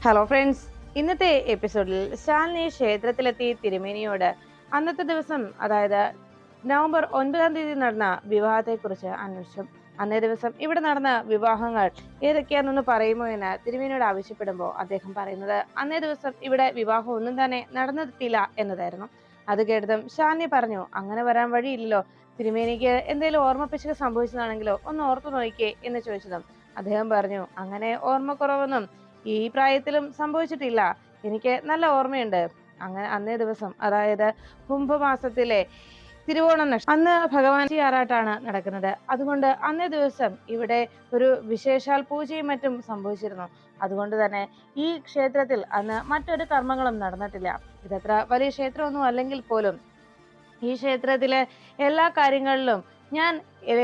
Hello friends, ഇന്നത്തെ എപ്പിസോഡിൽ ശാലിനി ക്ഷേത്രത്തിലെത്തി തിരുമേനിയോട് അന്നത്തെ ദിവസം, അതായത് നവംബർ 9 നടന്ന വിവാഹത്തെക്കുറിച്ച് അന്വേഷിച്ചു. അന്നേ ദിവസം ഇവിടെ നടന്ന വിവാഹങ്ങൾ ഏതൊക്കെയാണെന്ന് പറയുമോ എന്ന് തിരുമേനിയോട് ആവശ്യപ്പെടുമ്പോൾ അദ്ദേഹം പറയുന്നത് അന്നേ ദിവസം ഇവിടെ വിവാഹം ഒന്നും തന്നെ നടന്നിട്ടില്ല എന്നതായിരുന്നു. അത് കേട്ടതും ശാലിനി പറഞ്ഞു, അങ്ങനെ വരാൻ വഴിയില്ലല്ലോ, തിരുമേനിക്ക് എന്തെങ്കിലും ഓർമ്മപ്പിശക് സംഭവിച്ചതാണെങ്കിലോ ഒന്ന് ഓർത്തു നോക്കിയേ എന്ന് ചോദിച്ചതും അദ്ദേഹം പറഞ്ഞു, അങ്ങനെ ഓർമ്മക്കുറവൊന്നും ഈ പ്രായത്തിലും സംഭവിച്ചിട്ടില്ല. എനിക്ക് നല്ല ഓർമ്മയുണ്ട്. അങ്ങനെ അന്നേ ദിവസം, അതായത് കുംഭമാസത്തിലെ തിരുവോണം അന്ന് ഭഗവാൻ ആറാട്ടാണ് നടക്കുന്നത്. അതുകൊണ്ട് അന്നേ ദിവസം ഇവിടെ ഒരു വിശേഷാൽ പൂജയും മറ്റും സംഭവിച്ചിരുന്നു. അതുകൊണ്ട് തന്നെ ഈ ക്ഷേത്രത്തിൽ അന്ന് മറ്റൊരു കർമ്മങ്ങളും നടന്നിട്ടില്ല. ഇതത്ര വലിയ ക്ഷേത്രമൊന്നും അല്ലെങ്കിൽ പോലും ഈ ക്ഷേത്രത്തിലെ എല്ലാ കാര്യങ്ങളിലും ഞാൻ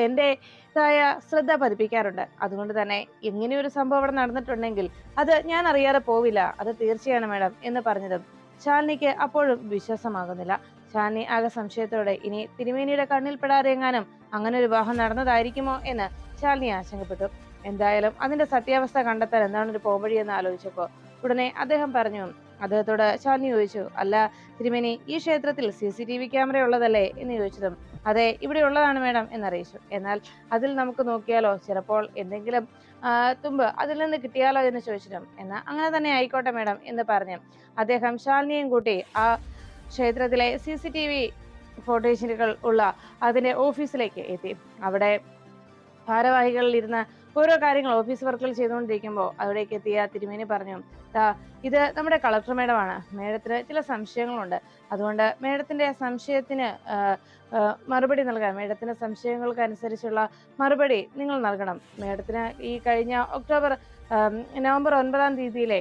എന്റേതായ ശ്രദ്ധ പതിപ്പിക്കാറുണ്ട്. അതുകൊണ്ട് തന്നെ ഇങ്ങനെയൊരു സംഭവം അവിടെ നടന്നിട്ടുണ്ടെങ്കിൽ അത് ഞാൻ അറിയാതെ പോവില്ല, അത് തീർച്ചയാണ് മാഡം എന്ന് പറഞ്ഞതും ശാലിനിക്ക് അപ്പോഴും വിശ്വാസമാകുന്നില്ല. ശാലിനി ആകെ സംശയത്തോടെ ഇനി തിരുമേനിയുടെ കണ്ണിൽ പെടാതെ എങ്ങാനും അങ്ങനെ ഒരു വിവാഹം നടന്നതായിരിക്കുമോ എന്ന് ശാലിനി ആശങ്കപ്പെട്ടു. എന്തായാലും അതിന്റെ സത്യാവസ്ഥ കണ്ടെത്താൻ എന്താണ് ഒരു പോംവഴി എന്ന് ആലോചിച്ചപ്പോ ഉടനെ അദ്ദേഹം പറഞ്ഞു, അദ്ദേഹത്തോട് ശാലിനി ചോദിച്ചു, അല്ല തിരുമേനി, ഈ ക്ഷേത്രത്തിൽ CCTV ക്യാമറ ഉള്ളതല്ലേ എന്ന് ചോദിച്ചതും അതെ, ഇവിടെ ഉള്ളതാണ് മേഡം എന്നറിയിച്ചു. എന്നാൽ അതിൽ നമുക്ക് നോക്കിയാലോ, ചിലപ്പോൾ എന്തെങ്കിലും തുമ്പ് അതിൽ നിന്ന് കിട്ടിയാലോ എന്ന് ചോദിച്ചതും എന്നാൽ അങ്ങനെ തന്നെ ആയിക്കോട്ടെ മേഡം എന്ന് പറഞ്ഞ് അദ്ദേഹം ശാലിനിയും കൂട്ടി ആ ക്ഷേത്രത്തിലെ CCTV ഫോട്ടേജുകൾ ഉള്ള അതിന്റെ ഓഫീസിലേക്ക് എത്തി. അവിടെ ഭാരവാഹികളിൽ ഇരുന്ന് ഓരോ കാര്യങ്ങൾ ഓഫീസ് വർക്കുകൾ ചെയ്തുകൊണ്ടിരിക്കുമ്പോൾ അവിടേക്ക് എത്തിയ തിരുമേനി പറഞ്ഞു, ഇത് നമ്മുടെ കളക്ടർ മേഡമാണ്, മേഡത്തിന് ചില സംശയങ്ങളുണ്ട്, അതുകൊണ്ട് മേഡത്തിന്റെ സംശയത്തിന് മറുപടി നൽകാൻ, മേഡത്തിന്റെ സംശയങ്ങൾക്ക് അനുസരിച്ചുള്ള മറുപടി നിങ്ങൾ നൽകണം. മേഡത്തിന് ഈ കഴിഞ്ഞ നവംബർ 9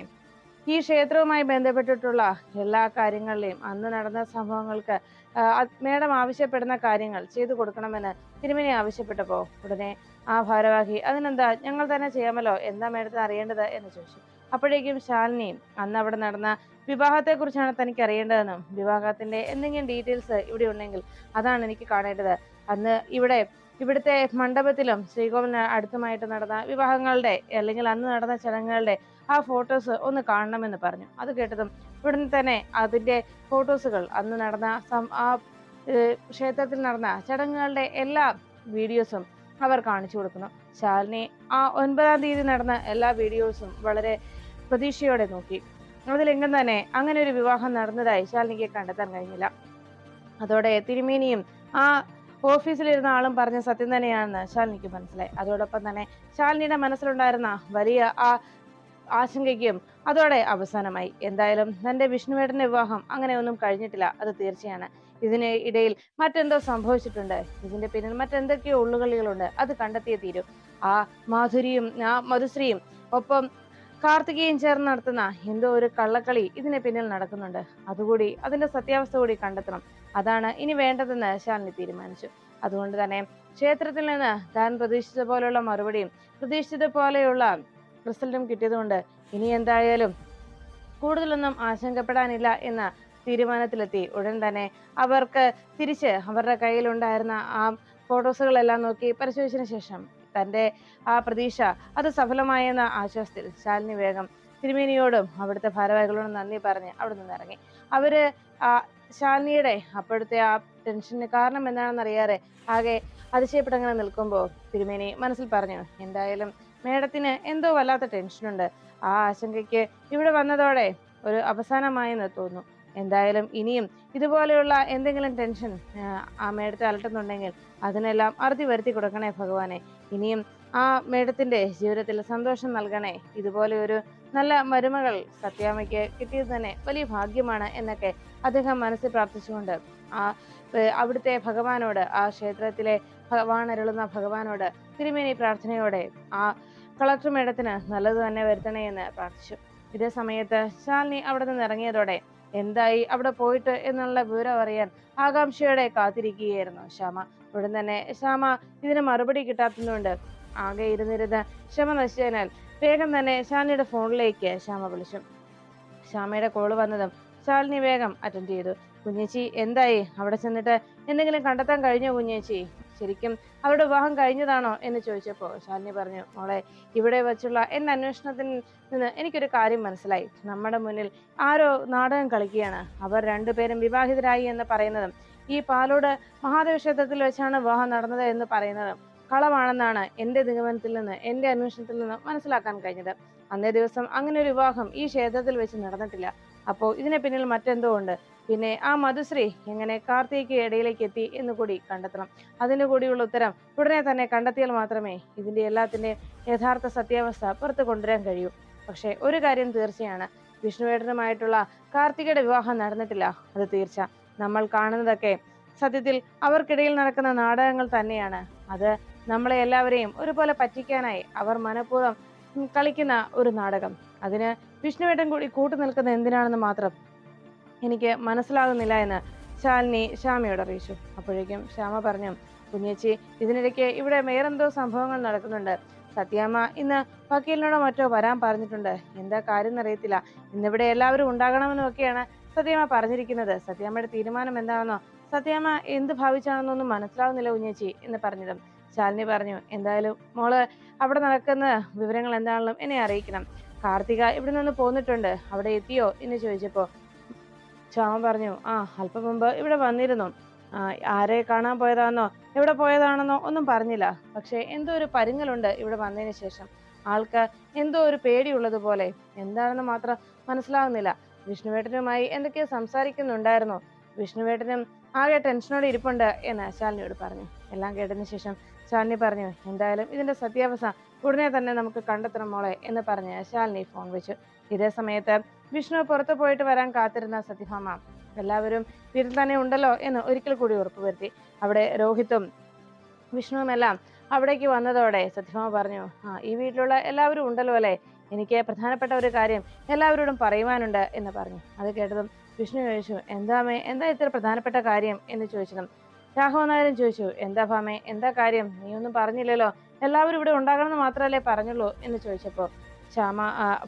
ഈ ക്ഷേത്രവുമായി ബന്ധപ്പെട്ടിട്ടുള്ള എല്ലാ കാര്യങ്ങളിലെയും അന്ന് നടന്ന സംഭവങ്ങൾക്ക് മേഡം ആവശ്യപ്പെടുന്ന കാര്യങ്ങൾ ചെയ്തു കൊടുക്കണമെന്ന് തിരുമേനി ആവശ്യപ്പെട്ടപ്പോൾ ഉടനെ ആ ഭാരവാഹി, അതിനെന്താ, ഞങ്ങൾ തന്നെ ചെയ്യാമല്ലോ, എന്താ മേഡത്തിന് അറിയേണ്ടത് എന്ന് ചോദിച്ചു. അപ്പോഴേക്കും ശാലിനി, അന്ന് അവിടെ നടന്ന വിവാഹത്തെ കുറിച്ചാണ് തനിക്ക് അറിയേണ്ടതെന്നും വിവാഹത്തിന്റെ എന്തെങ്കിലും ഡീറ്റെയിൽസ് ഇവിടെ ഉണ്ടെങ്കിൽ അതാണ് എനിക്ക് കാണേണ്ടത്. അന്ന് ഇവിടുത്തെ മണ്ഡപത്തിലും ശ്രീകോവിലിന് അടുത്തുമായിട്ട് നടന്ന വിവാഹങ്ങളുടെ അല്ലെങ്കിൽ അന്ന് നടന്ന ചടങ്ങുകളുടെ ആ ഫോട്ടോസ് ഒന്ന് കാണണമെന്ന് പറഞ്ഞു. അത് കേട്ടതും ഉടനെ തന്നെ അതിന്റെ ഫോട്ടോസുകൾ, അന്ന് നടന്ന ആ ക്ഷേത്രത്തിൽ നടന്ന ചടങ്ങുകളുടെ എല്ലാ വീഡിയോസും അവർ കാണിച്ചു കൊടുക്കുന്നു. ശാലിനി ആ 9 നടന്ന എല്ലാ വീഡിയോസും വളരെ പ്രതീക്ഷയോടെ നോക്കി. അതിലെങ്കും തന്നെ അങ്ങനെ ഒരു വിവാഹം നടന്നതായി ശാലിനിക്ക് കണ്ടെത്താൻ കഴിഞ്ഞില്ല. അതോടെ തിരുമേനിയും ആ ഓഫീസിലിരുന്ന ആളും പറഞ്ഞ സത്യം തന്നെയാണെന്ന് ശാലിനിക്ക് മനസ്സിലായി. അതോടൊപ്പം തന്നെ ശാലിനിയുടെ മനസ്സിലുണ്ടായിരുന്ന വലിയ ആ ആശങ്കയ്ക്കും അതോടെ അവസാനമായി. എന്തായാലും തന്റെ വിഷ്ണുവേട്ടന്റെ വിവാഹം അങ്ങനെയൊന്നും കഴിഞ്ഞിട്ടില്ല, അത് തീർച്ചയാണ്. ഇതിന് ഇടയിൽ മറ്റെന്തോ സംഭവിച്ചിട്ടുണ്ട്, ഇതിന്റെ പിന്നിൽ മറ്റെന്തൊക്കെയോ ഉള്ളുകളികളുണ്ട്, അത് കണ്ടെത്തിയേ തീരൂ. ആ മാധുരിയും ആ മധുശ്രീയും ഒപ്പം കാർത്തികയും ചേർന്ന് നടത്തുന്ന എന്തോ ഒരു കള്ളക്കളി ഇതിന് പിന്നിൽ നടക്കുന്നുണ്ട്. അതുകൂടി, അതിന്റെ സത്യാവസ്ഥ കൂടി കണ്ടെത്തണം. അതാണ് ഇനി വേണ്ടതെന്ന് ശാലിനി തീരുമാനിച്ചു. അതുകൊണ്ട് തന്നെ ക്ഷേത്രത്തിൽ നിന്ന് താൻ പ്രതീക്ഷിച്ച പോലെയുള്ള മറുപടിയും പ്രതീക്ഷിച്ചത് പോലെയുള്ള റിസൾട്ടും കിട്ടിയതുകൊണ്ട് ഇനി എന്തായാലും കൂടുതലൊന്നും ആശങ്കപ്പെടാനില്ല എന്ന തീരുമാനത്തിലെത്തി. ഉടൻ തന്നെ അവർക്ക് തിരിച്ച് അവരുടെ കയ്യിലുണ്ടായിരുന്ന ആ ഫോട്ടോസുകളെല്ലാം നോക്കി പരിശോധിച്ചതിന് ശേഷം തന്റെ ആ പ്രതീക്ഷ അത് സഫലമായെന്ന ആശ്വാസത്തിൽ ശാലിനി വേഗം തിരുമേനിയോടും അവിടുത്തെ ഭാരവാഹികളോടും നന്ദി പറഞ്ഞ് അവിടെ നിന്ന് ഇറങ്ങി. അവര് ആ ശാലിനിയുടെ അപ്പോഴത്തെ ആ ടെൻഷന് കാരണം എന്താണെന്ന് അറിയാതെ ആകെ അതിശയപ്പെട്ടങ്ങനെ നിൽക്കുമ്പോൾ തിരുമേനി മനസ്സിൽ പറഞ്ഞു, എന്തായാലും മേഡത്തിന് എന്തോ വല്ലാത്ത ടെൻഷനുണ്ട്. ആ ആശങ്കയ്ക്ക് ഇവിടെ വന്നതോടെ ഒരു അവസാനമായെന്ന് തോന്നുന്നു. എന്തായാലും ഇനിയും ഇതുപോലെയുള്ള എന്തെങ്കിലും ടെൻഷൻ ആ മേഡത്തെ അലട്ടുന്നുണ്ടെങ്കിൽ അതിനെല്ലാം അറുതി വരുത്തി കൊടുക്കണേ ഭഗവാനെ. ഇനിയും ആ മേഡത്തിന്റെ ജീവിതത്തിൽ സന്തോഷം നൽകണേ. ഇതുപോലെ ഒരു നല്ല മരുമകൾ സത്യാമ്മയ്ക്ക് കിട്ടിയത് തന്നെ വലിയ ഭാഗ്യമാണ് എന്നൊക്കെ അദ്ദേഹം മനസ്സിൽ പ്രാർത്ഥിച്ചുകൊണ്ട് ആ അവിടുത്തെ ഭഗവാനോട്, ആ ക്ഷേത്രത്തിലെ വാണരുളുന്ന ഭഗവാനോട് തിരുമേനി പ്രാർത്ഥനയോടെ ആ കളക്ടർ മേഡത്തിന് നല്ലത് തന്നെ വരുത്തണേ എന്ന് പ്രാർത്ഥിച്ചു. ഇതേ സമയത്ത് ശാലിനി അവിടെ നിന്ന് ഇറങ്ങിയതോടെ എന്തായി അവിടെ പോയിട്ട് എന്നുള്ള വിവരം അറിയാൻ ആകാംക്ഷയോടെ കാത്തിരിക്കുകയായിരുന്നു ശ്യാമ. ഉടൻ തന്നെ ശ്യാമ ഇതിന് മറുപടി കിട്ടാത്തതുകൊണ്ട് ആകെ ഇരുന്നിരുന്ന് ക്ഷമ നശിച്ചതിനാൽ വേഗം തന്നെ ശാലിനിയുടെ ഫോണിലേക്ക് ശ്യാമ വിളിച്ചു. ശ്യാമയുടെ കോള് വന്നതും ശാലിനി വേഗം അറ്റൻഡ് ചെയ്തു. കുഞ്ഞേച്ചി, എന്തായി അവിടെ ചെന്നിട്ട് എന്തെങ്കിലും കണ്ടെത്താൻ കഴിഞ്ഞോ കുഞ്ഞേച്ചി? ശരിക്കും അവരുടെ വിവാഹം കഴിഞ്ഞതാണോ എന്ന് ചോദിച്ചപ്പോൾ ശാലിനി പറഞ്ഞു, മോളെ, ഇവിടെ വെച്ചുള്ള എന്റെ അന്വേഷണത്തിൽ നിന്ന് എനിക്കൊരു കാര്യം മനസ്സിലായി. നമ്മുടെ മുന്നിൽ ആരോ നാടകം കളിക്കുകയാണ്. അവർ രണ്ടുപേരും വിവാഹിതരായി എന്ന് പറയുന്നതും ഈ പാലോട് മഹാദേവ ക്ഷേത്രത്തിൽ വെച്ചാണ് വിവാഹം നടന്നത് എന്ന് പറയുന്നതും കളവാണെന്നാണ് എന്റെ നിഗമനത്തിൽ നിന്ന്, എന്റെ അന്വേഷണത്തിൽ നിന്ന് മനസ്സിലാക്കാൻ കഴിഞ്ഞത്. അന്നേ ദിവസം അങ്ങനെ ഒരു വിവാഹം ഈ ക്ഷേത്രത്തിൽ വെച്ച് നടന്നിട്ടില്ല. അപ്പോൾ ഇതിന് പിന്നിൽ മറ്റെന്തോ ഉണ്ട്. പിന്നെ ആ മധുശ്രീ എങ്ങനെ കാർത്തികയ്ക്ക് ഇടയിലേക്ക് എത്തി എന്ന് കൂടി കണ്ടെത്തണം. അതിന് കൂടിയുള്ള ഉത്തരം ഉടനെ തന്നെ കണ്ടെത്തിയാൽ മാത്രമേ ഇതിന്റെ എല്ലാത്തിന്റെയും യഥാർത്ഥ സത്യാവസ്ഥ പുറത്തു കൊണ്ടുവരാൻ കഴിയൂ. പക്ഷെ ഒരു കാര്യം തീർച്ചയാണ്, വിഷ്ണുവേട്ടനുമായിട്ടുള്ള കാർത്തികയുടെ വിവാഹം നടന്നിട്ടില്ല. അത് തീർച്ച. നമ്മൾ കാണുന്നതൊക്കെ സത്യത്തിൽ അവർക്കിടയിൽ നടക്കുന്ന നാടകങ്ങൾ തന്നെയാണ്. അത് നമ്മളെ എല്ലാവരെയും ഒരുപോലെ പറ്റിക്കാനായി അവർ മനഃപൂർവ്വം കളിക്കുന്ന ഒരു നാടകം. അതിന് വിഷ്ണുവേട്ടൻ കൂടി കൂട്ടു നിൽക്കുന്നത് എന്തിനാണെന്ന് മാത്രം എനിക്ക് മനസ്സിലാകുന്നില്ല എന്ന് ശാലിനി ശ്യാമയോട് അറിയിച്ചു. അപ്പോഴേക്കും ശ്യാമ പറഞ്ഞു, കുഞ്ഞേച്ചി, ഇതിനിടയ്ക്ക് ഇവിടെ വേറെന്തോ സംഭവങ്ങൾ നടക്കുന്നുണ്ട്. സത്യാമ്മ ഇന്ന് വക്കീലിനോടോ മറ്റോ വരാൻ പറഞ്ഞിട്ടുണ്ട്. എന്താ കാര്യം എന്നറിയത്തില്ല. ഇന്നിവിടെ എല്ലാവരും ഉണ്ടാകണമെന്നും ഒക്കെയാണ് സത്യാമ്മ പറഞ്ഞിരിക്കുന്നത്. സത്യാമ്മയുടെ തീരുമാനം എന്താണെന്നോ സത്യാമ്മ എന്ത് ഭാവിച്ചാണെന്നൊന്നും മനസ്സിലാവുന്നില്ല കുഞ്ഞേച്ചി എന്ന് പറഞ്ഞതും ശാലിനി പറഞ്ഞു, എന്തായാലും മോള് അവിടെ നടക്കുന്ന വിവരങ്ങൾ എന്താണെന്നും എന്നെ അറിയിക്കണം. കാർത്തിക ഇവിടെ നിന്ന് പോന്നിട്ടുണ്ട്. അവിടെ എത്തിയോ എന്ന് ചോദിച്ചപ്പോ ശ്യാമ പറഞ്ഞു, അല്പം മുമ്പ് ഇവിടെ വന്നിരുന്നു. ആരെ കാണാൻ പോയതാണെന്നോ എവിടെ പോയതാണെന്നോ ഒന്നും പറഞ്ഞില്ല. പക്ഷെ എന്തോ ഒരു പരുങ്ങലുണ്ട് ഇവിടെ വന്നതിന് ശേഷം. ആൾക്ക് എന്തോ ഒരു പേടിയുള്ളതുപോലെ. എന്താണെന്ന് മാത്രം മനസ്സിലാവുന്നില്ല. വിഷ്ണുവേട്ടനുമായി എന്തൊക്കെയോ സംസാരിക്കുന്നുണ്ടായിരുന്നു. വിഷ്ണുവേട്ടനും ആകെ ടെൻഷനോടെ ഇരിപ്പുണ്ട് എന്ന് ശാലിനിയോട് പറഞ്ഞു. എല്ലാം കേട്ടതിന് ശേഷം ശാലിനി പറഞ്ഞു, എന്തായാലും ഇതിന്റെ സത്യാവസ്ഥ ഉടനെ തന്നെ നമുക്ക് കണ്ടെത്തണം മോളെ എന്ന് പറഞ്ഞ് ശാലിനി ഫോൺ വെച്ചു. ഇതേ സമയത്ത് വിഷ്ണു പുറത്തു പോയിട്ട് വരാൻ കാത്തിരുന്ന സത്യഭാമ എല്ലാവരും വീട്ടിൽ തന്നെ ഉണ്ടല്ലോ എന്ന് ഒരിക്കൽ കൂടി ഉറപ്പുവരുത്തി. അവിടെ രോഹിത്തും വിഷ്ണുവുമെല്ലാം അവിടേക്ക് വന്നതോടെ സത്യഭാമ പറഞ്ഞു, ഈ വീട്ടിലുള്ള എല്ലാവരും ഉണ്ടല്ലോ അല്ലേ, എനിക്ക് പ്രധാനപ്പെട്ട ഒരു കാര്യം എല്ലാവരോടും പറയുവാനുണ്ട് എന്ന് പറഞ്ഞു. അത് കേട്ടതും വിഷ്ണു ചോദിച്ചു, എന്താ ഇത്ര പ്രധാനപ്പെട്ട കാര്യം എന്ന് ചോദിച്ചതും രാഘവൻ നായരും ചോദിച്ചു, എന്താ ഭാമേ, എന്താ കാര്യം, നീ ഒന്നും പറഞ്ഞില്ലല്ലോ, എല്ലാവരും ഇവിടെ ഉണ്ടാകണമെന്ന് മാത്രമല്ലേ പറഞ്ഞുള്ളൂ എന്ന് ചോദിച്ചപ്പോ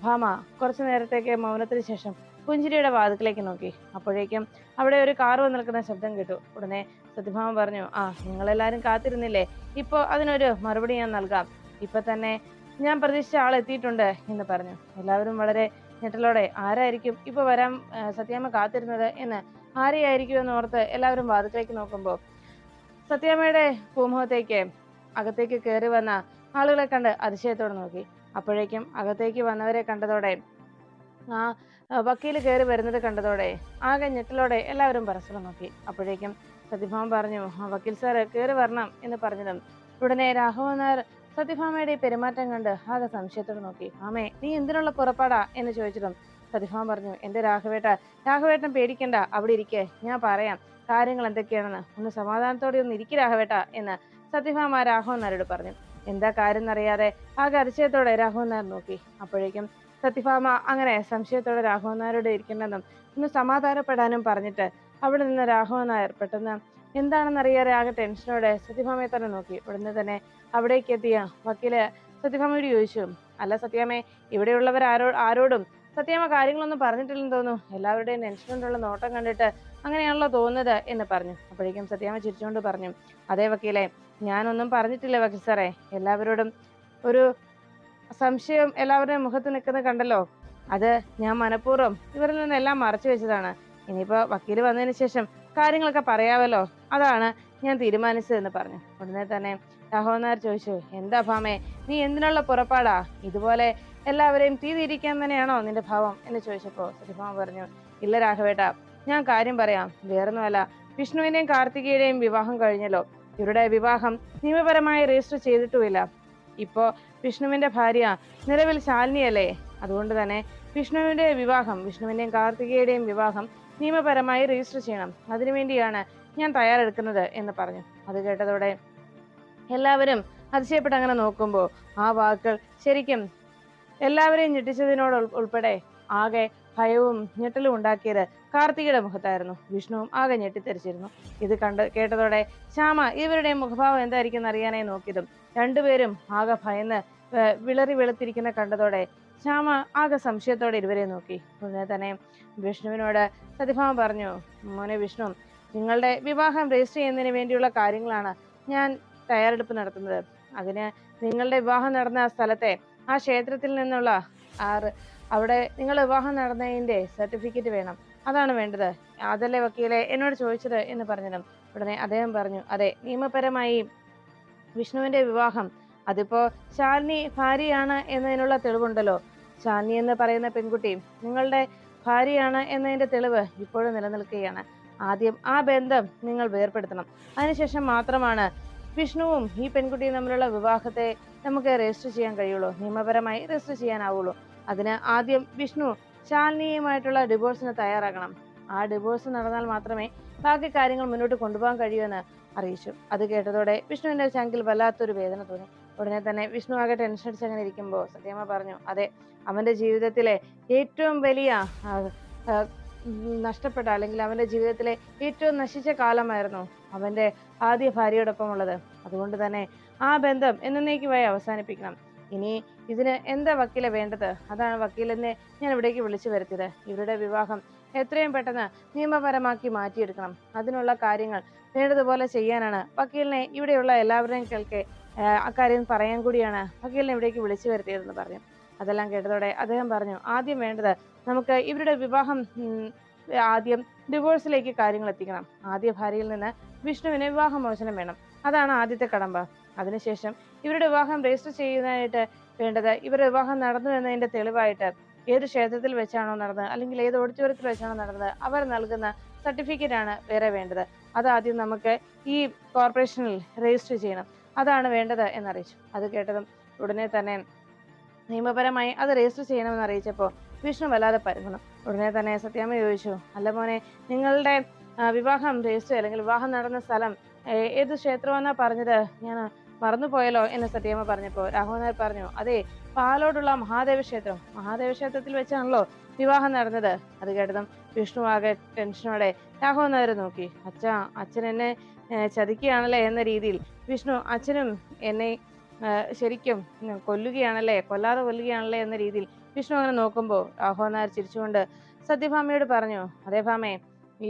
ഭാമ കുറച്ചു നേരത്തേക്ക് മൗനത്തിന് ശേഷം പുഞ്ചിരിയുടെ വാതിക്കലേക്ക് നോക്കി. അപ്പോഴേക്കും അവിടെ ഒരു കാർ വന്ന് നിൽക്കുന്ന ശബ്ദം കേട്ടു. ഉടനെ സത്യഭാമ പറഞ്ഞു, നിങ്ങളെല്ലാരും കാത്തിരുന്നില്ലേ, ഇപ്പൊ അതിനൊരു മറുപടി ഞാൻ നൽകാം. ഇപ്പൊ തന്നെ ഞാൻ പ്രതീക്ഷിച്ച ആൾ എത്തിയിട്ടുണ്ട് എന്ന് പറഞ്ഞു. എല്ലാവരും വളരെ ഞെട്ടലോടെ ആരായിരിക്കും ഇപ്പൊ വരാൻ സത്യാമ്മ കാത്തിരുന്നത് എന്ന്, ആരെയായിരിക്കും എന്ന് ഓർത്ത് എല്ലാവരും വാതിക്കലേക്ക് നോക്കുമ്പോൾ സത്യാമ്മയുടെ പൂമുഖത്തേക്ക് അകത്തേക്ക് കയറി വന്ന ആളുകളെ കണ്ട് അതിശയത്തോടെ നോക്കി. അപ്പോഴേക്കും അകത്തേക്ക് വന്നവരെ കണ്ടതോടെ വക്കീല് കയറി വരുന്നത് കണ്ടതോടെ ആകെ ഞെട്ടലോടെ എല്ലാവരും പരസ്പരം നോക്കി. അപ്പോഴേക്കും സത്യഭാമ പറഞ്ഞു, വക്കീൽ സാറ് കയറി വരണം എന്ന് പറഞ്ഞതും ഉടനെ രാഘവൻ നായർ സത്യഭാമയുടെ പെരുമാറ്റം കണ്ട് ആകെ സംശയത്തോടെ നോക്കി. ആമേ, നീ എന്തിനുള്ള പുറപ്പാടാ എന്ന് ചോദിച്ചതും സത്യഭാമ പറഞ്ഞു, എന്റെ രാഘവേട്ടൻ പേടിക്കണ്ട, അവിടെ ഇരിക്കേ, ഞാൻ പറയാം കാര്യങ്ങൾ എന്തൊക്കെയാണെന്ന്, ഒന്ന് സമാധാനത്തോടെ ഒന്ന് ഇരിക്കും രാഘവേട്ട എന്ന് സത്യഭാമ രാഘവൻ നായരോട് പറഞ്ഞു. എന്താ കാര്യം എന്നറിയാതെ ആകെ അതിശയത്തോടെ രാഘവൻ നായർ നോക്കി. അപ്പോഴേക്കും സത്യഭാമ അങ്ങനെ സംശയത്തോടെ രാഘവൻ നായരോട് ഇരിക്കണമെന്നും ഒന്ന് സമാധാനപ്പെടാനും പറഞ്ഞിട്ട് അവിടെ നിന്ന് രാഘവൻ നായർ പെട്ടെന്ന് എന്താണെന്നറിയാതെ ആകെ ടെൻഷനോടെ സത്യഭാമയെ തന്നെ നോക്കി. ഉടനെ തന്നെ അവിടേക്ക് എത്തിയ വക്കീല് സത്യഭാമയോട് ചോദിച്ചു, അല്ല സത്യാമ്മേ, ഇവിടെയുള്ളവർ ആരോടും സത്യാമ്മ കാര്യങ്ങളൊന്നും പറഞ്ഞിട്ടില്ലെന്ന് തോന്നുന്നു, എല്ലാവരുടെയും ടെൻഷൻ കൊണ്ടുള്ള നോട്ടം കണ്ടിട്ട് അങ്ങനെയാണല്ലോ തോന്നുന്നത് എന്ന് പറഞ്ഞു. അപ്പോഴേക്കും സത്യാമ്മ ചിരിച്ചുകൊണ്ട് പറഞ്ഞു, അതേ വക്കീലെ, ഞാനൊന്നും പറഞ്ഞിട്ടില്ല വക്കീൽ സാറേ, എല്ലാവരോടും ഒരു സംശയം എല്ലാവരുടെയും മുഖത്ത് നിൽക്കുന്നത് കണ്ടല്ലോ, അത് ഞാൻ മനഃപൂർവ്വം ഇവരിൽ നിന്നെല്ലാം മറച്ചു വെച്ചതാണ്. ഇനിയിപ്പോ വക്കീല് വന്നതിന് ശേഷം കാര്യങ്ങളൊക്കെ പറയാമല്ലോ, അതാണ് ഞാൻ തീരുമാനിച്ചതെന്ന് പറഞ്ഞു. ഉടനെ തന്നെ രാഘവൻ നായർ ചോദിച്ചു, എന്താ ഭാമേ, നീ എന്തിനുള്ള പുറപ്പാടാ, ഇതുപോലെ എല്ലാവരെയും തീതിരിക്കാൻ തന്നെയാണോ നിന്റെ ഭാവം എന്ന് ചോദിച്ചപ്പോ സത്യഭാമ പറഞ്ഞു, ഇല്ല രാഘവേട്ട, ഞാൻ കാര്യം പറയാം, വേറൊന്നുമല്ല, വിഷ്ണുവിന്റെയും കാർത്തികയുടെയും വിവാഹം കഴിഞ്ഞല്ലോ. ഇവരുടെ വിവാഹം നിയമപരമായി രജിസ്റ്റർ ചെയ്തിട്ടുമില്ല. ഇപ്പോ വിഷ്ണുവിന്റെ ഭാര്യ നിലവിൽ ശാലിനിയല്ലേ, അതുകൊണ്ട് തന്നെ വിഷ്ണുവിന്റെയും കാർത്തികയുടെയും വിവാഹം നിയമപരമായി രജിസ്റ്റർ ചെയ്യണം. അതിനുവേണ്ടിയാണ് ഞാൻ തയ്യാറെടുക്കുന്നത് എന്ന് പറഞ്ഞു. അത് കേട്ടതോടെ എല്ലാവരും അതിശയപ്പെട്ട് അങ്ങനെ നോക്കുമ്പോൾ ആ വാക്കുകൾ ശരിക്കും എല്ലാവരെയും ഞെട്ടിച്ചതിനോട് ഉൾപ്പെടെ ആകെ ഭയവും ഞെട്ടലും ഉണ്ടാക്കിയത് കാർത്തികയുടെ മുഖത്തായിരുന്നു. വിഷ്ണുവും ആകെ ഞെട്ടിത്തെറിച്ചിരുന്നു. ഇത് കേട്ടതോടെ ശ്യാമ ഇവരുടെ മുഖഭാവം എന്തായിരിക്കും അറിയാനായി നോക്കിയതും രണ്ടുപേരും ആകെ ഭയന്ന് വിളറി വെളുത്തിരിക്കുന്ന കണ്ടതോടെ ശ്യാമ ആകെ സംശയത്തോടെ ഇരുവരെ നോക്കി. ഉടനെ തന്നെ വിഷ്ണുവിനോട് സത്യഭാമ പറഞ്ഞു, മോനെ വിഷ്ണു, നിങ്ങളുടെ വിവാഹം രജിസ്റ്റർ ചെയ്യുന്നതിന് വേണ്ടിയുള്ള കാര്യങ്ങളാണ് ഞാൻ തയ്യാറെടുപ്പ് നടത്തുന്നത്. അതിന് നിങ്ങളുടെ വിവാഹം നടന്ന ആ സ്ഥലത്തെ ആ ക്ഷേത്രത്തിൽ നിന്നുള്ള അവിടെ നിങ്ങൾ വിവാഹം നടന്നതിന്റെ സർട്ടിഫിക്കറ്റ് വേണം. അതാണ് വേണ്ടത്. അതല്ലേ വക്കീലെ എന്നോട് ചോദിച്ചത് എന്ന് പറഞ്ഞതും ഉടനെ അദ്ദേഹം പറഞ്ഞു, അതെ, നിയമപരമായി വിഷ്ണുവിന്റെ വിവാഹം അതിപ്പോ ശാലിനി ഭാര്യയാണ് എന്നതിനുള്ള തെളിവുണ്ടല്ലോ. ശാലിനി എന്ന് പറയുന്ന പെൺകുട്ടി നിങ്ങളുടെ ഭാര്യയാണ് എന്നതിന്റെ തെളിവ് ഇപ്പോഴും നിലനിൽക്കുകയാണ്. ആദ്യം ആ ബന്ധം നിങ്ങൾ വേർപെടുത്തണം. അതിനുശേഷം മാത്രമാണ് വിഷ്ണുവും ഈ പെൺകുട്ടിയും തമ്മിലുള്ള വിവാഹത്തെ നമുക്ക് രജിസ്റ്റർ ചെയ്യാൻ കഴിയുള്ളൂ, നിയമപരമായി രജിസ്റ്റർ ചെയ്യാനാവുള്ളൂ. അതിന് ആദ്യം വിഷ്ണു ശാലിനിയുമായിട്ടുള്ള ഡിവോഴ്സിന് തയ്യാറാകണം. ആ ഡിവോഴ്സ് നടന്നാൽ മാത്രമേ ബാക്കി കാര്യങ്ങൾ മുന്നോട്ട് കൊണ്ടുപോകാൻ കഴിയൂ എന്ന് അറിയിച്ചു. അത് കേട്ടതോടെ വിഷ്ണുവിന്റെ ചങ്കിൽ വല്ലാത്തൊരു വേദന തോന്നി. ഉടനെ തന്നെ വിഷ്ണു ആകെ ടെൻഷൻ അടിച്ച് അങ്ങനെ ഇരിക്കുമ്പോൾ സത്യമ്മ പറഞ്ഞു, അതെ, അവന്റെ ജീവിതത്തിലെ ഏറ്റവും വലിയ നഷ്ടപ്പെട്ട അല്ലെങ്കിൽ അവന്റെ ജീവിതത്തിലെ ഏറ്റവും നശിച്ച കാലമായിരുന്നു അവന്റെ ആദ്യ ഭാര്യയോടൊപ്പമുള്ളത്. അതുകൊണ്ട് തന്നെ ആ ബന്ധം എന്നേക്കുമായി അവസാനിപ്പിക്കണം. ഇനി ഇതിന് എന്താ വക്കീലെ വേണ്ടത്? അതാണ് വക്കീലിനെ ഞാൻ ഇവിടേക്ക് വിളിച്ചു വരുത്തിയത്. ഇവരുടെ വിവാഹം എത്രയും പെട്ടെന്ന് നിയമപരമാക്കി മാറ്റിയെടുക്കണം. അതിനുള്ള കാര്യങ്ങൾ വേണ്ടതുപോലെ ചെയ്യാനാണ് വക്കീലിനെ ഇവിടെയുള്ള എല്ലാവരുടെയും കേൾക്കെ അക്കാര്യം പറയാൻ കൂടിയാണ് വക്കീലിനെ ഇവിടേക്ക് വിളിച്ചു വരുത്തിയതെന്ന് പറഞ്ഞു. അതെല്ലാം കേട്ടതോടെ അദ്ദേഹം പറഞ്ഞു, ആദ്യം വേണ്ടത് നമുക്ക് ഇവരുടെ വിവാഹം ആദ്യം ഡിവോഴ്സിലേക്ക് കാര്യങ്ങൾ എത്തിക്കണം. ആദ്യ ഭാര്യയിൽ നിന്ന് വിഷ്ണുവിന് വിവാഹമോചനം വേണം. അതാണ് ആദ്യത്തെ കടമ്പ. അതിനുശേഷം ഇവരുടെ വിവാഹം രജിസ്റ്റർ ചെയ്യുന്നതായിട്ട് വേണ്ടത് ഇവരുടെ വിവാഹം നടന്നു എന്നതിന്റെ തെളിവായിട്ട് ഏത് ക്ഷേത്രത്തിൽ വെച്ചാണോ നടന്നത് അല്ലെങ്കിൽ ഏത് ഓഡിറ്റോറിയത്തിൽ വെച്ചാണോ നടന്നത് അവർ നൽകുന്ന സർട്ടിഫിക്കറ്റ് ആണ് വേറെ വേണ്ടത്. അതാദ്യം നമുക്ക് ഈ കോർപ്പറേഷനിൽ രജിസ്റ്റർ ചെയ്യണം. അതാണ് വേണ്ടത് എന്നറിയിച്ചു. അത് കേട്ടതും ഉടനെ തന്നെ നിയമപരമായി അത് രജിസ്റ്റർ ചെയ്യണമെന്ന് അറിയിച്ചപ്പോൾ വിഷ്ണു വല്ലാതെ പരുങ്ങണം. ഉടനെ തന്നെ സത്യാമ്മ ചോദിച്ചു, അല്ല മോനെ, നിങ്ങളുടെ വിവാഹം രജിസ്റ്റർ അല്ലെങ്കിൽ വിവാഹം നടന്ന സ്ഥലം ഏത് ക്ഷേത്രമെന്നാ പറഞ്ഞത്? ഞാൻ മറന്നുപോയല്ലോ എന്ന് സത്യാമ്മ പറഞ്ഞപ്പോൾ രാഘവൻ നായർ പറഞ്ഞു, അതെ, പാലോടുള്ള മഹാദേവ ക്ഷേത്രം. മഹാദേവ ക്ഷേത്രത്തിൽ വെച്ചാണല്ലോ വിവാഹം നടന്നത്. അത് കേട്ടതും വിഷ്ണു ആകെ ടെൻഷനോടെ രാഘവൻ നായർ നോക്കി. അച്ഛൻ എന്നെ ചതിക്കുകയാണല്ലേ എന്ന രീതിയിൽ വിഷ്ണു അച്ഛനും എന്നെ ശരിക്കും കൊല്ലാതെ കൊല്ലുകയാണല്ലേ എന്ന രീതിയിൽ വിഷ്ണു അങ്ങനെ നോക്കുമ്പോൾ രാഘവൻ നായർ ചിരിച്ചുകൊണ്ട് സത്യഭാമയോട് പറഞ്ഞു, അതേ ഭാമേ,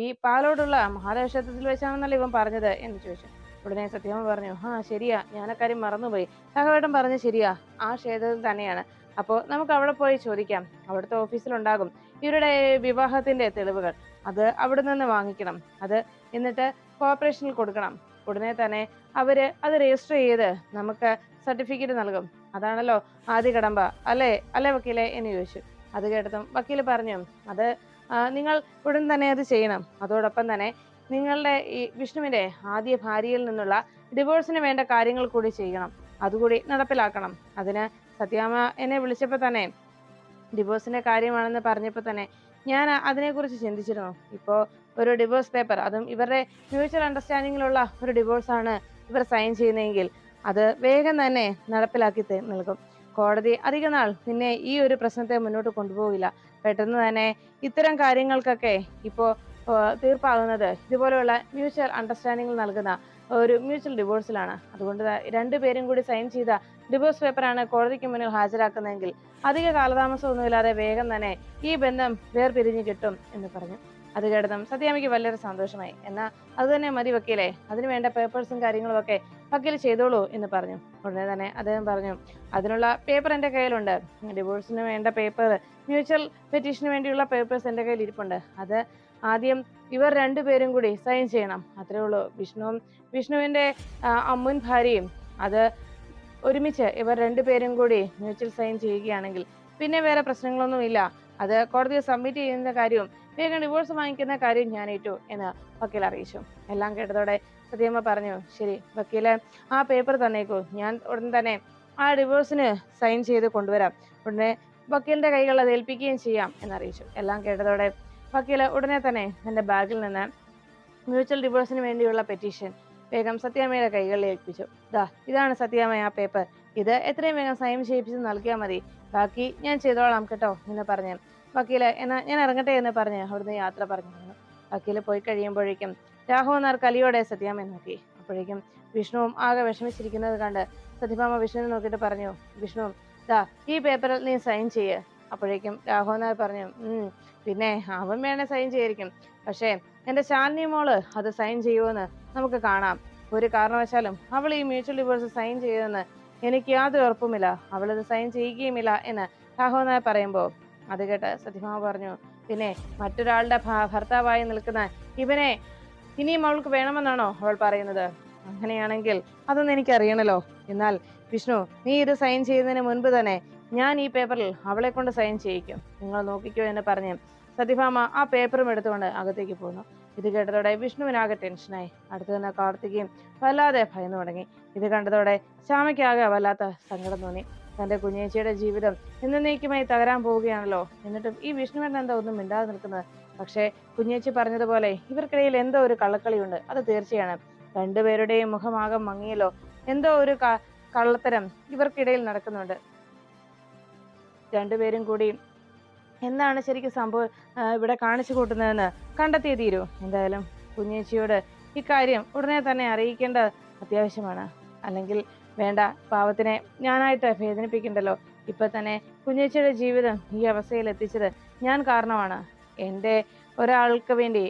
ഈ പാലോടുള്ള മഹാദേവ ക്ഷേത്രത്തിൽ വെച്ചാണെന്നല്ലേ ഇവൻ പറഞ്ഞത് എന്ന് ചോദിച്ചു. ഉടനെ സത്യഭാമ പറഞ്ഞു, ശരിയാ, ഞാനക്കാര്യം മറന്നുപോയി. രാഘവേട്ടൻ പറഞ്ഞു ശരിയാ, ആ ക്ഷേത്രത്തിൽ തന്നെയാണ്. അപ്പോൾ നമുക്ക് അവിടെ പോയി ചോദിക്കാം. അവിടുത്തെ ഓഫീസിലുണ്ടാകും ഇവരുടെ വിവാഹത്തിന്റെ തെളിവുകൾ. അത് അവിടെ നിന്ന് വാങ്ങിക്കണം. അത് എന്നിട്ട് കോർപ്പറേഷനിൽ കൊടുക്കണം. ഉടനെ തന്നെ അവര് അത് രജിസ്റ്റർ ചെയ്ത് നമുക്ക് സർട്ടിഫിക്കറ്റ് നൽകും. അതാണല്ലോ ആദ്യ കടമ്പ, അല്ലേ വക്കീലെ എന്ന് ചോദിച്ചു. അത് കേട്ടതും വക്കീല് പറഞ്ഞു, അത് നിങ്ങൾ ഉടൻ തന്നെ അത് ചെയ്യണം. അതോടൊപ്പം തന്നെ നിങ്ങളുടെ ഈ വിഷ്ണുവിന്റെ ആദ്യ ഭാര്യയിൽ നിന്നുള്ള ഡിവോഴ്സിന് വേണ്ട കാര്യങ്ങൾ കൂടി ചെയ്യണം. അതുകൂടി നടപ്പിലാക്കണം. അതിന് സത്യാമ്മ എന്നെ വിളിച്ചപ്പോൾ തന്നെ ഡിവോഴ്സിന്റെ കാര്യമാണെന്ന് പറഞ്ഞപ്പോൾ തന്നെ ഞാൻ അതിനെക്കുറിച്ച് ചിന്തിച്ചിരുന്നു. ഇപ്പോൾ ഒരു ഡിവോഴ്സ് പേപ്പർ, അതും ഇവരുടെ മ്യൂച്വൽ അണ്ടർസ്റ്റാൻഡിങ്ങിലുള്ള ഒരു ഡിവോഴ്സാണ് ഇവർ സൈൻ ചെയ്യുന്നതെങ്കിൽ അത് വേഗം തന്നെ നടപ്പിലാക്കി നൽകും. കോടതി അധിക നാൾ പിന്നെ ഈ ഒരു പ്രശ്നത്തെ മുന്നോട്ട് കൊണ്ടുപോകില്ല. പെട്ടെന്ന് തന്നെ ഇത്തരം കാര്യങ്ങൾക്കൊക്കെ ഇപ്പോൾ തീർപ്പാകുന്നത് ഇതുപോലെയുള്ള മ്യൂച്വൽ അണ്ടർസ്റ്റാൻഡിങ്ങിൽ നൽകുന്ന ഒരു മ്യൂച്വൽ ഡിവോഴ്സിലാണ്. അതുകൊണ്ട് രണ്ടുപേരും കൂടി സൈൻ ചെയ്ത ഡിവോഴ്സ് പേപ്പറാണ് കോടതിക്ക് മുന്നിൽ ഹാജരാക്കുന്നതെങ്കിൽ അധിക കാലതാമസമൊന്നുമില്ലാതെ വേഗം തന്നെ ഈ ബന്ധം വേർപിരിഞ്ഞു കിട്ടും എന്ന് പറഞ്ഞു. അത് കേട്ടതും സത്യാമ്മയ്ക്ക് വലിയൊരു സന്തോഷമായി. എന്നാൽ അത് തന്നെ മതി വക്കീലെ, അതിന് വേണ്ട പേപ്പേഴ്സും കാര്യങ്ങളും ഒക്കെ വക്കീൽ ചെയ്തോളൂ എന്ന് പറഞ്ഞു. ഉടനെ തന്നെ അദ്ദേഹം പറഞ്ഞു, അതിനുള്ള പേപ്പർ എൻ്റെ കയ്യിലുണ്ട്. ഡിവോഴ്സിന് വേണ്ട പേപ്പർ, മ്യൂച്വൽ പെറ്റീഷന് വേണ്ടിയുള്ള പേപ്പേഴ്സ് എൻ്റെ കയ്യിൽ ഇരിപ്പുണ്ട്. അത് ആദ്യം ഇവർ രണ്ടുപേരും കൂടി സൈൻ ചെയ്യണം. അത്രേ ഉള്ളൂ. വിഷ്ണുവിന്റെ മുൻ ഭാര്യയും അത് ഒരുമിച്ച് ഇവർ രണ്ടുപേരും കൂടി മ്യൂച്വൽ സൈൻ ചെയ്യുകയാണെങ്കിൽ പിന്നെ വേറെ പ്രശ്നങ്ങളൊന്നുമില്ല. അത് കോടതിയിൽ സബ്മിറ്റ് ചെയ്യുന്ന കാര്യവും വേഗം ഡിവോഴ്സ് വാങ്ങിക്കുന്ന കാര്യം ഞാൻ ഏറ്റു എന്ന് വക്കീൽ അറിയിച്ചു. എല്ലാം കേട്ടതോടെ സത്യമ്മ പറഞ്ഞു, ശരി വക്കീല്, ആ പേപ്പർ തന്നേക്കൂ, ഞാൻ ഉടൻ തന്നെ ആ ഡിവോഴ്സിന് സൈൻ ചെയ്ത് കൊണ്ടുവരാം. ഉടനെ വക്കീലിന്റെ കൈകൾ അത് ഏൽപ്പിക്കുകയും ചെയ്യാം എന്നറിയിച്ചു. എല്ലാം കേട്ടതോടെ വക്കീല് ഉടനെ തന്നെ എൻ്റെ ബാഗിൽ നിന്ന് മ്യൂച്വൽ ഡിവോഴ്സിന് വേണ്ടിയുള്ള പെറ്റീഷൻ വേഗം സത്യാമ്മയുടെ കൈകളിൽ ഏൽപ്പിച്ചു. ഇതാണ് സത്യാമ്മ ആ പേപ്പർ. ഇത് എത്രയും വേഗം സൈൻ ചെയ്യിപ്പിച്ച് നൽകിയാൽ മതി. ബാക്കി ഞാൻ ചെയ്തോളാം കേട്ടോ എന്ന് പറഞ്ഞ് വക്കീല് എന്നാ ഞാൻ ഇറങ്ങട്ടെ എന്ന് പറഞ്ഞ് അവിടുന്ന് യാത്ര പറഞ്ഞു. വക്കീല് പോയി കഴിയുമ്പോഴേക്കും രാഘവൻ നായർ കലിയോടെ സത്യാമ്മയെ നോക്കി. അപ്പോഴേക്കും വിഷ്ണുവും ആകെ വിഷമിച്ചിരിക്കുന്നത് കണ്ട് സത്യഭാമ വിഷ്ണുവിനെ നോക്കിയിട്ട് പറഞ്ഞു, വിഷ്ണു, ഈ പേപ്പറിൽ നീ സൈൻ ചെയ്യ്. അപ്പോഴേക്കും രാഘവൻ നായർ പറഞ്ഞു, പിന്നെ അവൻ വേണേ സൈൻ ചെയ്യായിരിക്കും, പക്ഷേ എൻ്റെ ശാലിനി മോള് അത് സൈൻ ചെയ്യുമെന്ന് നമുക്ക് കാണാം. ഒരു കാരണവശാലും അവൾ ഈ മ്യൂച്വൽ ഡിവോഴ്സ് സൈൻ ചെയ്തെന്ന് എനിക്ക് യാതൊരു ഉറപ്പുമില്ല. അവളത് സൈൻ ചെയ്യുകയുമില്ല എന്ന് രാഘവൻ നായർ പറയുമ്പോൾ അത് കേട്ട് സത്യഭാമ പറഞ്ഞു, പിന്നെ മറ്റൊരാളുടെ ഭർത്താവായി നിൽക്കുന്ന ഇവനെ ഇനിയും അവൾക്ക് വേണമെന്നാണോ അവൾ പറയുന്നത്? അങ്ങനെയാണെങ്കിൽ അതൊന്നും എനിക്കറിയണല്ലോ. എന്നാൽ വിഷ്ണു, നീ ഇത് സൈൻ ചെയ്യുന്നതിന് മുൻപ് തന്നെ ഞാൻ ഈ പേപ്പറിൽ അവളെ കൊണ്ട് സൈൻ ചെയ്യിക്കും, നിങ്ങൾ നോക്കിക്കോ എന്ന് പറഞ്ഞ് സത്യഭാമ ആ പേപ്പറും എടുത്തുകൊണ്ട് അകത്തേക്ക് പോന്നു. ഇത് കേട്ടതോടെ വിഷ്ണുവിനാകെ ടെൻഷനായി. അടുത്തു നിന്ന് കാർത്തികയും വല്ലാതെ ഭയന്നു തുടങ്ങി. ഇത് കണ്ടതോടെ ശ്യാമയ്ക്കാകെ വല്ലാത്ത സങ്കടം തോന്നി. തന്റെ കുഞ്ഞേച്ചിയുടെ ജീവിതം എന്നേക്കുമായി തകരാൻ പോവുകയാണല്ലോ. എന്നിട്ടും ഈ വിഷ്ണുവേട്ടൻ എന്താ ഒന്നും മിണ്ടാതെ നിൽക്കുന്നത്? പക്ഷേ കുഞ്ഞേച്ചി പറഞ്ഞതുപോലെ ഇവർക്കിടയിൽ എന്തോ ഒരു കള്ളക്കളിയുണ്ട്, അത് തീർച്ചയാണ്. രണ്ടുപേരുടെയും മുഖമാകം മങ്ങിയല്ലോ. എന്തോ ഒരു കള്ളത്തരം ഇവർക്കിടയിൽ നടക്കുന്നുണ്ട്. രണ്ടുപേരും കൂടി എന്താണ് ശരിക്കും ഇവിടെ കാണിച്ചു കൂട്ടുന്നതെന്ന് കണ്ടെത്തിയേ തീരൂ. എന്തായാലും കുഞ്ഞേച്ചിയോട് ഇക്കാര്യം ഉടനെ തന്നെ അറിയിക്കേണ്ട അത്യാവശ്യമാണ്. അല്ലെങ്കിൽ വേണ്ട, പാവത്തിനെ ഞാനായിട്ട് വേദനിപ്പിക്കണ്ടല്ലോ. ഇപ്പൊ തന്നെ കുഞ്ഞേച്ചിയുടെ ജീവിതം ഈ അവസ്ഥയിൽ എത്തിച്ചത് ഞാൻ കാരണമാണ്. എൻ്റെ ഒരാൾക്ക് വേണ്ടി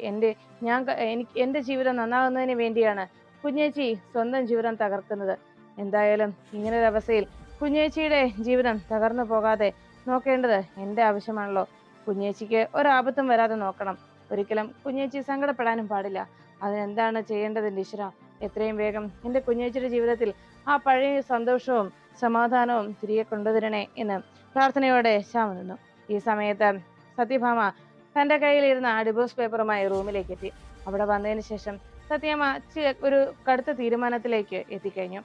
എൻ്റെ ജീവിതം നന്നാകുന്നതിന് വേണ്ടിയാണ് കുഞ്ഞേച്ചി സ്വന്തം ജീവിതം തകർക്കുന്നത്. എന്തായാലും ഇങ്ങനൊരു അവസ്ഥയിൽ കുഞ്ഞേച്ചിയുടെ ജീവിതം തകർന്നു പോകാതെ നോക്കേണ്ടത് എൻ്റെ ആവശ്യമാണല്ലോ. കുഞ്ഞേച്ചിക്ക് ഒരാപത്തും വരാതെ നോക്കണം. ഒരിക്കലും കുഞ്ഞേച്ചി സങ്കടപ്പെടാനും പാടില്ല. അതിനെന്താണ് ചെയ്യേണ്ടത് ഈശ്വര? എത്രയും വേഗം എൻ്റെ കുഞ്ഞേച്ചിയുടെ ജീവിതത്തിൽ ആ പഴയ സന്തോഷവും സമാധാനവും തിരികെ കൊണ്ടുവരണേ എന്ന് പ്രാർത്ഥനയോടെ ശ്യാമ നിന്നു. ഈ സമയത്ത് സത്യഭാമ തൻ്റെ കയ്യിലിരുന്ന ഡിവോഴ്സ് പേപ്പറുമായി റൂമിലേക്ക് എത്തി. അവിടെ വന്നതിന് ശേഷം സത്യഭാമ ഒരു കടുത്ത തീരുമാനത്തിലേക്ക് എത്തിക്കഴിഞ്ഞു.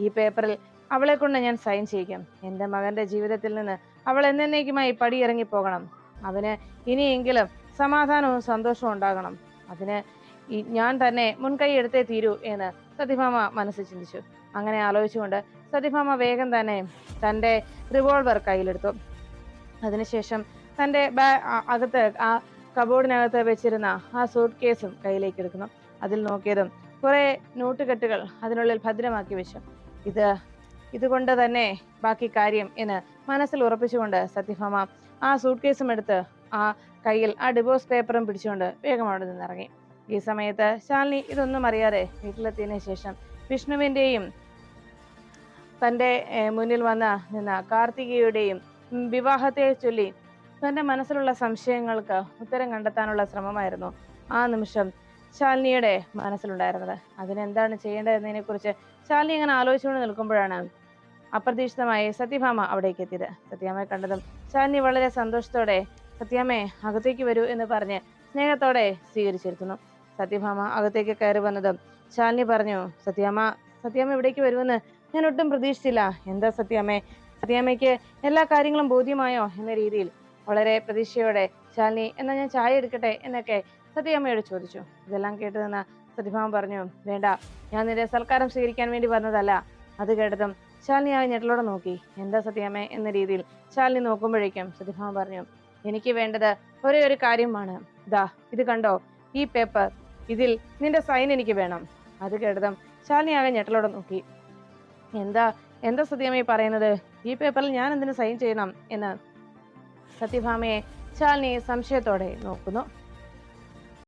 ഈ പേപ്പറിൽ അവളെ കൊണ്ട് ഞാൻ സൈൻ ചെയ്യിക്കും. എൻ്റെ മകന്റെ ജീവിതത്തിൽ നിന്ന് അവൾ എന്നേക്കുമായി പടിയിറങ്ങി പോകണം. അവന് ഇനിയെങ്കിലും സമാധാനവും സന്തോഷവും ഉണ്ടാകണം. അതിന് ഞാൻ തന്നെ മുൻകൈ എടുത്തേ തീരൂ എന്ന് സത്യഭാമ മനസ്സിൽ ചിന്തിച്ചു. അങ്ങനെ ആലോചിച്ചുകൊണ്ട് സത്യഭാമ വേഗം തന്നെ തൻ്റെ റിവോൾവർ കയ്യിലെടുത്തു. അതിനുശേഷം തൻ്റെ അകത്ത് ആ കബോർഡിനകത്ത് വെച്ചിരുന്ന ആ സൂട്ട് കേസും കയ്യിലേക്ക് എടുക്കുന്നു. അതിൽ നോക്കിയതും കുറെ നോട്ടുകെട്ടുകൾ അതിനുള്ളിൽ ഭദ്രമാക്കി വെച്ചു. ഇതുകൊണ്ട് തന്നെ ബാക്കി കാര്യം എന്ന് മനസ്സിൽ ഉറപ്പിച്ചുകൊണ്ട് സത്യഭാമ ആ സൂട്ട് കേസും എടുത്ത് ആ കയ്യിൽ ആ ഡിവോഴ്സ് പേപ്പറും പിടിച്ചുകൊണ്ട് വേഗം അവിടെ നിന്നിറങ്ങി. ഈ സമയത്ത് ശാലിനി ഇതൊന്നും അറിയാതെ വീട്ടിലെത്തിയതിനു ശേഷം വിഷ്ണുവിൻ്റെയും തൻ്റെ മുന്നിൽ നിന്ന കാർത്തികയുടെയും വിവാഹത്തെ ചൊല്ലി തൻ്റെ മനസ്സിലുള്ള സംശയങ്ങൾക്ക് ഉത്തരം കണ്ടെത്താനുള്ള ശ്രമമായിരുന്നു ആ നിമിഷം ശാലിനിയുടെ മനസ്സിലുണ്ടായിരുന്നത്. അതിനെന്താണ് ചെയ്യേണ്ടതെന്നതിനെ കുറിച്ച് ശാലിനി അങ്ങനെ ആലോചിച്ചുകൊണ്ട് നിൽക്കുമ്പോഴാണ് അപ്രതീക്ഷിതമായി സത്യഭാമ അവിടേക്ക് എത്തിയത്. സത്യാമ്മയെ കണ്ടതും ശാലിനി വളരെ സന്തോഷത്തോടെ സത്യാമ്മയെ അകത്തേക്ക് വരൂ എന്ന് പറഞ്ഞ് സ്നേഹത്തോടെ സ്വീകരിച്ചിരുത്തുന്നു. സത്യഭാമ അകത്തേക്ക് കയറി വന്നതും ശാലിനി പറഞ്ഞു, സത്യാമ്മ ഇവിടേക്ക് വരുമെന്ന് ഞാൻ ഒട്ടും പ്രതീക്ഷിച്ചില്ല. എന്താ സത്യാമ്മയ്ക്ക് എല്ലാ കാര്യങ്ങളും ബോധ്യമായോ എന്ന രീതിയിൽ വളരെ പ്രതീക്ഷയോടെ ശാലിനി, എന്നാ ഞാൻ ചായ എടുക്കട്ടെ എന്നൊക്കെ സത്യാമ്മയോട് ചോദിച്ചു. ഇതെല്ലാം കേട്ടു നിന്ന സത്യഭാമ പറഞ്ഞു, വേണ്ട, ഞാൻ നിന്റെ സൽക്കാരം സ്വീകരിക്കാൻ വേണ്ടി വന്നതല്ല. അത് കേട്ടതും ശാലിനി ആ ഞെട്ടലോടെ നോക്കി. എന്താ സത്യാമ്മ എന്ന രീതിയിൽ ശാലിനി നോക്കുമ്പോഴേക്കും സത്യഭാമ പറഞ്ഞു, എനിക്ക് വേണ്ടത് ഒരേ ഒരു കാര്യമാണ്. ഇത് കണ്ടോ, ഈ പേപ്പർ, ഇതിൽ നിന്റെ സൈൻ എനിക്ക് വേണം. അത് കേട്ടതും ശാലിനി ആകെ ഞെട്ടലോടെ നോക്കി. എന്താ സത്യാമ്മ പറയുന്നത്? ഈ പേപ്പറിൽ ഞാൻ എന്തിനു സൈൻ ചെയ്യണം എന്ന് സത്യഭാമയെ ശാലിനി സംശയത്തോടെ നോക്കുന്നു.